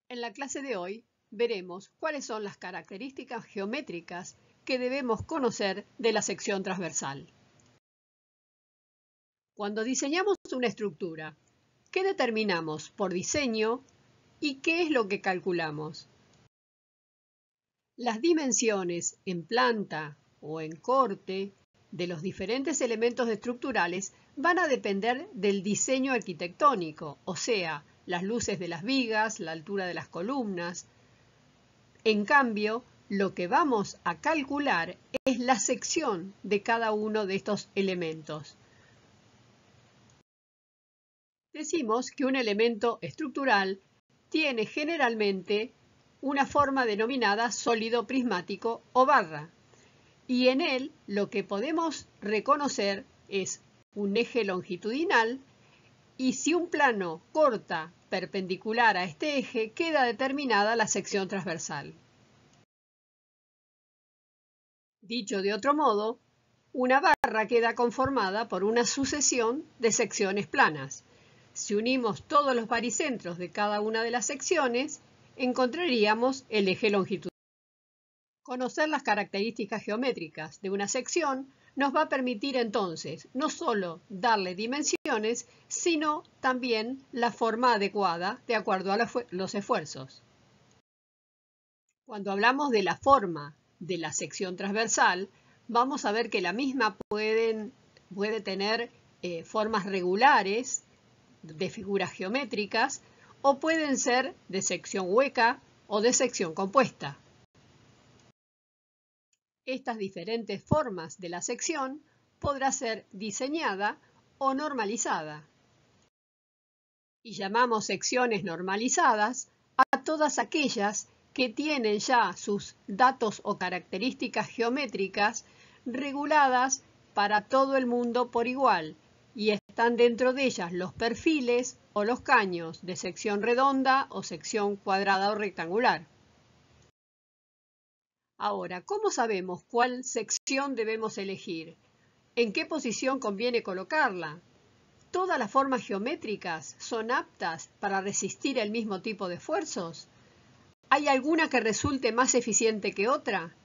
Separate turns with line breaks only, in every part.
En la clase de hoy veremos cuáles son las características geométricas que debemos conocer de la sección transversal. Cuando diseñamos una estructura, ¿qué determinamos por diseño y qué es lo que calculamos? Las dimensiones en planta o en corte de los diferentes elementos estructurales van a depender del diseño arquitectónico, o sea, las luces de las vigas, la altura de las columnas. En cambio, lo que vamos a calcular es la sección de cada uno de estos elementos. Decimos que un elemento estructural tiene generalmente una forma denominada sólido prismático o barra, y en él lo que podemos reconocer es un eje longitudinal, y si un plano corta perpendicular a este eje, queda determinada la sección transversal. Dicho de otro modo, una barra queda conformada por una sucesión de secciones planas. Si unimos todos los baricentros de cada una de las secciones, encontraríamos el eje longitudinal. Conocer las características geométricas de una sección nos va a permitir entonces no solo darle dimensiones, sino también la forma adecuada de acuerdo a los esfuerzos. Cuando hablamos de la forma de la sección transversal, vamos a ver que la misma puede tener formas regulares de figuras geométricas o pueden ser de sección hueca o de sección compuesta. Estas diferentes formas de la sección podrá ser diseñada o normalizada. Y llamamos secciones normalizadas a todas aquellas que tienen ya sus datos o características geométricas reguladas para todo el mundo por igual, y están dentro de ellas los perfiles o los caños de sección redonda o sección cuadrada o rectangular. Ahora, ¿cómo sabemos cuál sección debemos elegir? ¿En qué posición conviene colocarla? ¿Todas las formas geométricas son aptas para resistir el mismo tipo de esfuerzos? ¿Hay alguna que resulte más eficiente que otra?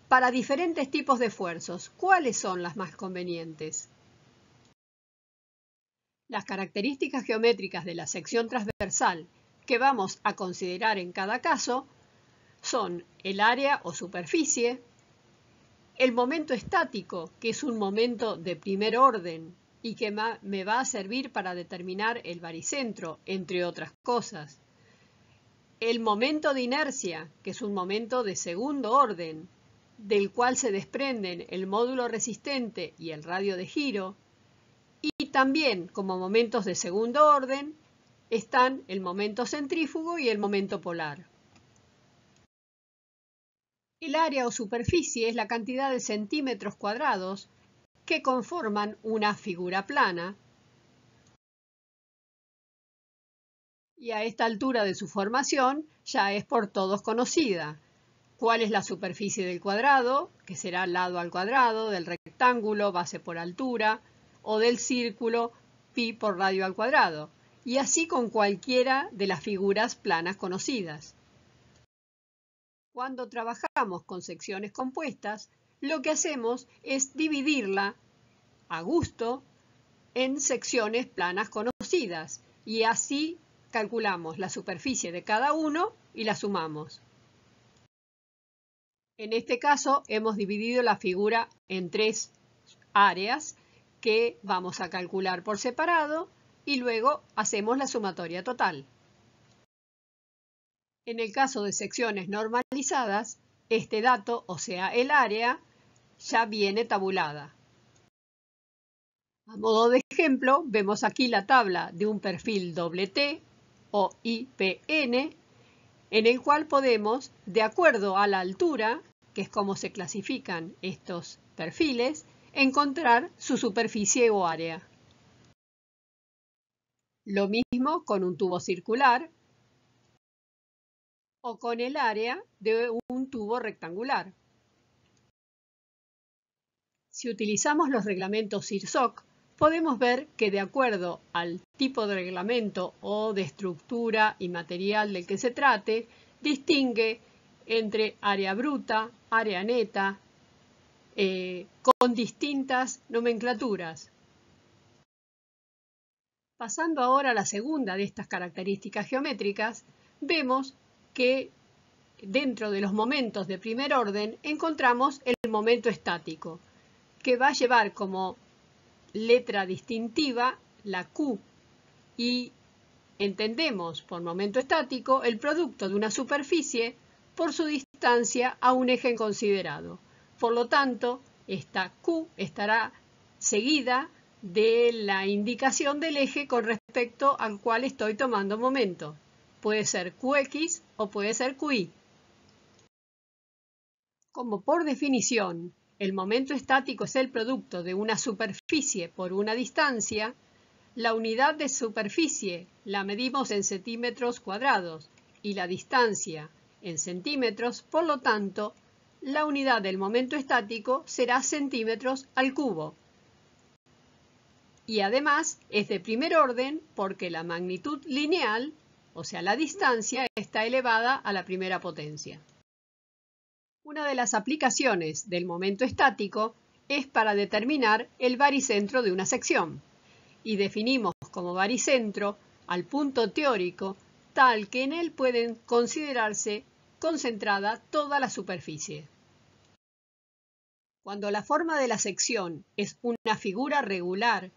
Para diferentes tipos de esfuerzos, ¿cuáles son las más convenientes? Las características geométricas de la sección transversal que vamos a considerar en cada caso son el área o superficie, el momento estático, que es un momento de primer orden y que me va a servir para determinar el baricentro, entre otras cosas. El momento de inercia, que es un momento de segundo orden, del cual se desprenden el módulo resistente y el radio de giro, y también como momentos de segundo orden están el momento centrífugo y el momento polar. El área o superficie es la cantidad de centímetros cuadrados que conforman una figura plana, y a esta altura de su formación ya es por todos conocida. ¿Cuál es la superficie del cuadrado? Que será lado al cuadrado, del rectángulo, base por altura, o del círculo, pi por radio al cuadrado, y así con cualquiera de las figuras planas conocidas. Cuando trabajamos con secciones compuestas, lo que hacemos es dividirla a gusto en secciones planas conocidas, y así calculamos la superficie de cada uno y la sumamos. En este caso hemos dividido la figura en tres áreas que vamos a calcular por separado y luego hacemos la sumatoria total. En el caso de secciones normalizadas, este dato, o sea el área, ya viene tabulada. A modo de ejemplo, vemos aquí la tabla de un perfil T o IPN, en el cual podemos, de acuerdo a la altura, que es como se clasifican estos perfiles, encontrar su superficie o área. Lo mismo con un tubo circular o con el área de un tubo rectangular. Si utilizamos los reglamentos IRSOC podemos ver que de acuerdo al tipo de reglamento o de estructura y material del que se trate, distingue entre área bruta, área neta, con distintas nomenclaturas. Pasando ahora a la segunda de estas características geométricas, vemos que dentro de los momentos de primer orden encontramos el momento estático, que va a llevar como letra distintiva la Q, y entendemos por momento estático el producto de una superficie por su distancia a un eje considerado. Por lo tanto, esta Q estará seguida de la indicación del eje con respecto al cual estoy tomando momento. Puede ser QX o puede ser QY. Como por definición, el momento estático es el producto de una superficie por una distancia, la unidad de superficie la medimos en centímetros cuadrados y la distancia en centímetros, por lo tanto, la unidad del momento estático será centímetros al cubo. Y además es de primer orden porque la magnitud lineal, o sea la distancia, está elevada a la primera potencia. Una de las aplicaciones del momento estático es para determinar el baricentro de una sección, y definimos como baricentro al punto teórico tal que en él pueden considerarse concentrada toda la superficie. Cuando la forma de la sección es una figura regular,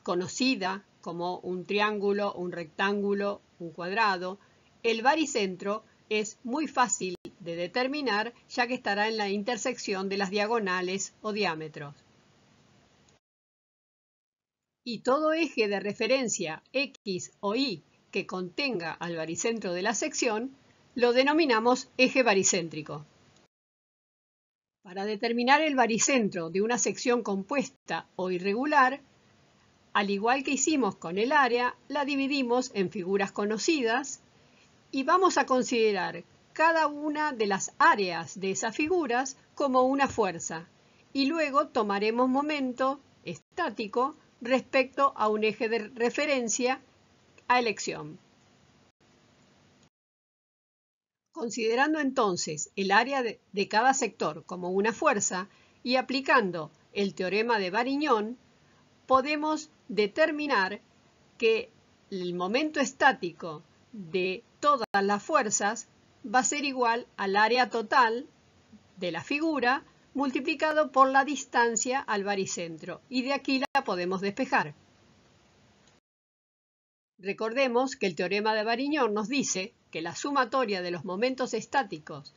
conocida como un triángulo, un rectángulo, un cuadrado, el baricentro es muy fácil de determinar ya que estará en la intersección de las diagonales o diámetros. Y todo eje de referencia X o Y que contenga al baricentro de la sección lo denominamos eje baricéntrico. Para determinar el baricentro de una sección compuesta o irregular, al igual que hicimos con el área, la dividimos en figuras conocidas y vamos a considerar cada una de las áreas de esas figuras como una fuerza y luego tomaremos momento estático respecto a un eje de referencia a elección. Considerando entonces el área de cada sector como una fuerza y aplicando el teorema de Varignon, podemos determinar que el momento estático de todas las fuerzas va a ser igual al área total de la figura multiplicado por la distancia al baricentro, y de aquí la podemos despejar. Recordemos que el teorema de Varignon nos dice que la sumatoria de los momentos estáticos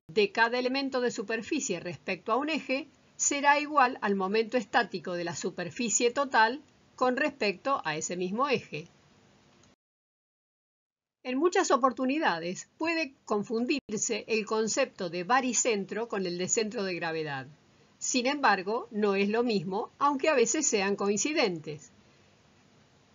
de cada elemento de superficie respecto a un eje será igual al momento estático de la superficie total con respecto a ese mismo eje. En muchas oportunidades puede confundirse el concepto de baricentro con el de centro de gravedad. Sin embargo, no es lo mismo, aunque a veces sean coincidentes.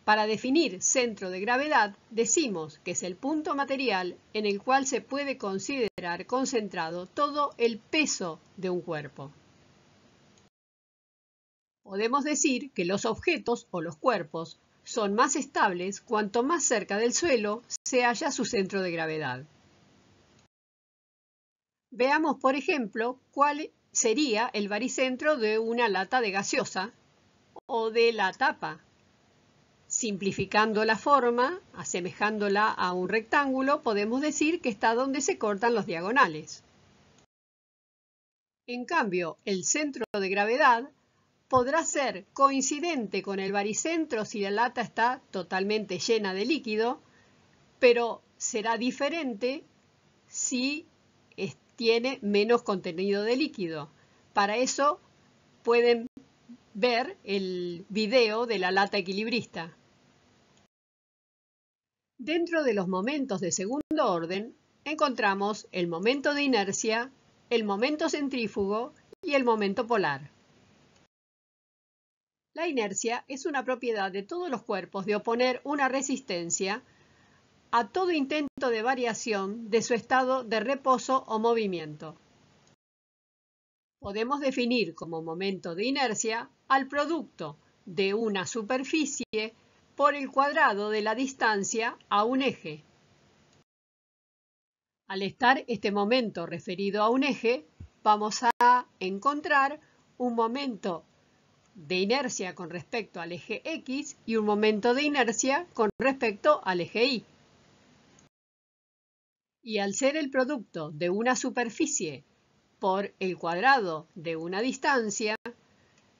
Para definir centro de gravedad, decimos que es el punto material en el cual se puede considerar concentrado todo el peso de un cuerpo. Podemos decir que los objetos o los cuerpos son más estables cuanto más cerca del suelo se halla su centro de gravedad. Veamos, por ejemplo, cuál sería el baricentro de una lata de gaseosa o de la tapa. Simplificando la forma, asemejándola a un rectángulo, podemos decir que está donde se cortan los diagonales. En cambio, el centro de gravedad podrá ser coincidente con el baricentro si la lata está totalmente llena de líquido, pero será diferente si tiene menos contenido de líquido. Para eso pueden ver el video de la lata equilibrista. Dentro de los momentos de segundo orden encontramos el momento de inercia, el momento centrífugo y el momento polar. La inercia es una propiedad de todos los cuerpos de oponer una resistencia a todo intento de variación de su estado de reposo o movimiento. Podemos definir como momento de inercia al producto de una superficie por el cuadrado de la distancia a un eje. Al estar este momento referido a un eje, vamos a encontrar un momento de inercia con respecto al eje X y un momento de inercia con respecto al eje Y. Y al ser el producto de una superficie por el cuadrado de una distancia,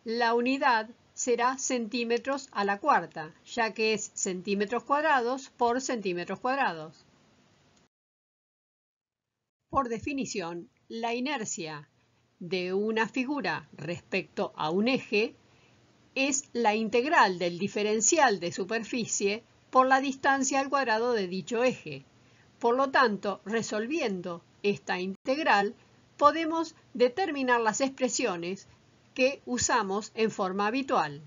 la unidad será centímetros a la cuarta, ya que es centímetros cuadrados por centímetros cuadrados. Por definición, la inercia de una figura respecto a un eje es la integral del diferencial de superficie por la distancia al cuadrado de dicho eje. Por lo tanto, resolviendo esta integral, podemos determinar las expresiones que usamos en forma habitual.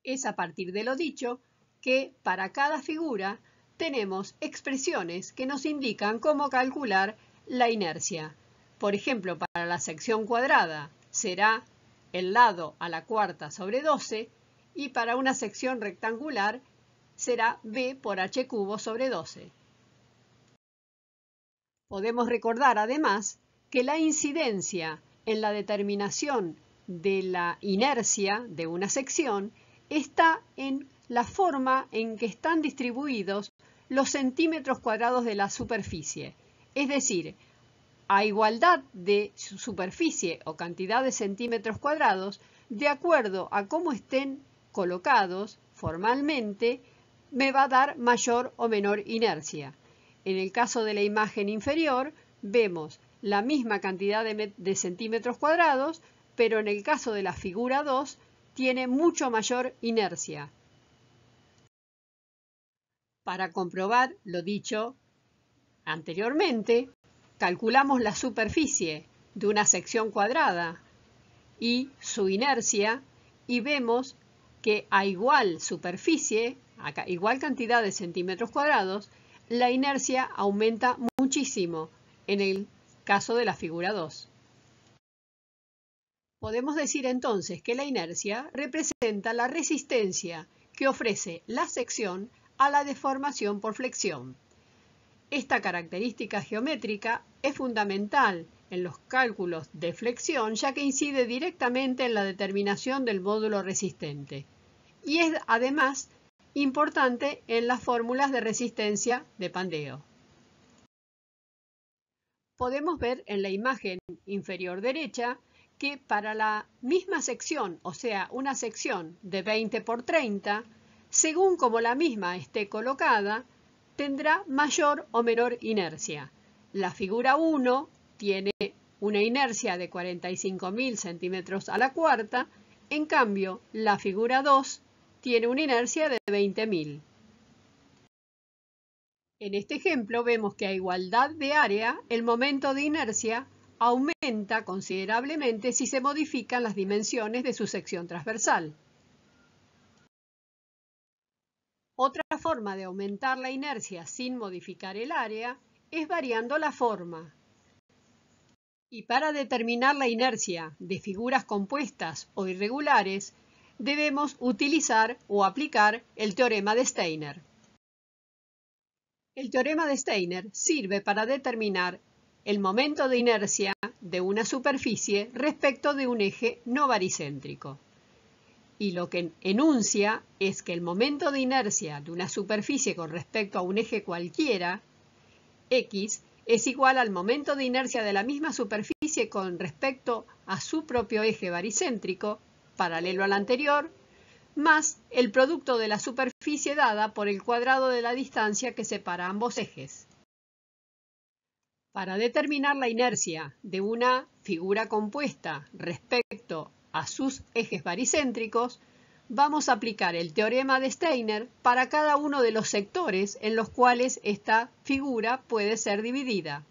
Es a partir de lo dicho que para cada figura tenemos expresiones que nos indican cómo calcular la inercia. Por ejemplo, para la sección cuadrada será el lado a la cuarta sobre 12 y para una sección rectangular será b por h cubo sobre 12. Podemos recordar además que la incidencia en la determinación de la inercia de una sección está en la forma en que están distribuidos los centímetros cuadrados de la superficie. Es decir, a igualdad de superficie o cantidad de centímetros cuadrados, de acuerdo a cómo estén colocados formalmente, me va a dar mayor o menor inercia. En el caso de la imagen inferior, vemos la misma cantidad de centímetros cuadrados, pero en el caso de la figura 2, tiene mucho mayor inercia. Para comprobar lo dicho anteriormente, calculamos la superficie de una sección cuadrada y su inercia y vemos que a igual superficie, a igual cantidad de centímetros cuadrados, la inercia aumenta muchísimo en el caso de la figura 2. Podemos decir entonces que la inercia representa la resistencia que ofrece la sección a la deformación por flexión. Esta característica geométrica es fundamental en los cálculos de flexión, ya que incide directamente en la determinación del módulo resistente. Y es además importante en las fórmulas de resistencia de Pandeo. Podemos ver en la imagen inferior derecha que para la misma sección, o sea, una sección de 20 por 30, según como la misma esté colocada, tendrá mayor o menor inercia. La figura 1 tiene una inercia de 45.000 centímetros a la cuarta, en cambio, la figura 2 tiene una inercia de 20.000. En este ejemplo vemos que a igualdad de área, el momento de inercia aumenta considerablemente si se modifican las dimensiones de su sección transversal. Otra forma de aumentar la inercia sin modificar el área es variando la forma. Y para determinar la inercia de figuras compuestas o irregulares, debemos utilizar o aplicar el teorema de Steiner. El teorema de Steiner sirve para determinar el momento de inercia de una superficie respecto de un eje no baricéntrico. Y lo que enuncia es que el momento de inercia de una superficie con respecto a un eje cualquiera, X, es igual al momento de inercia de la misma superficie con respecto a su propio eje baricéntrico, paralelo al anterior, más el producto de la superficie dada por el cuadrado de la distancia que separa ambos ejes. Para determinar la inercia de una figura compuesta respecto a sus ejes baricéntricos, vamos a aplicar el teorema de Steiner para cada uno de los sectores en los cuales esta figura puede ser dividida.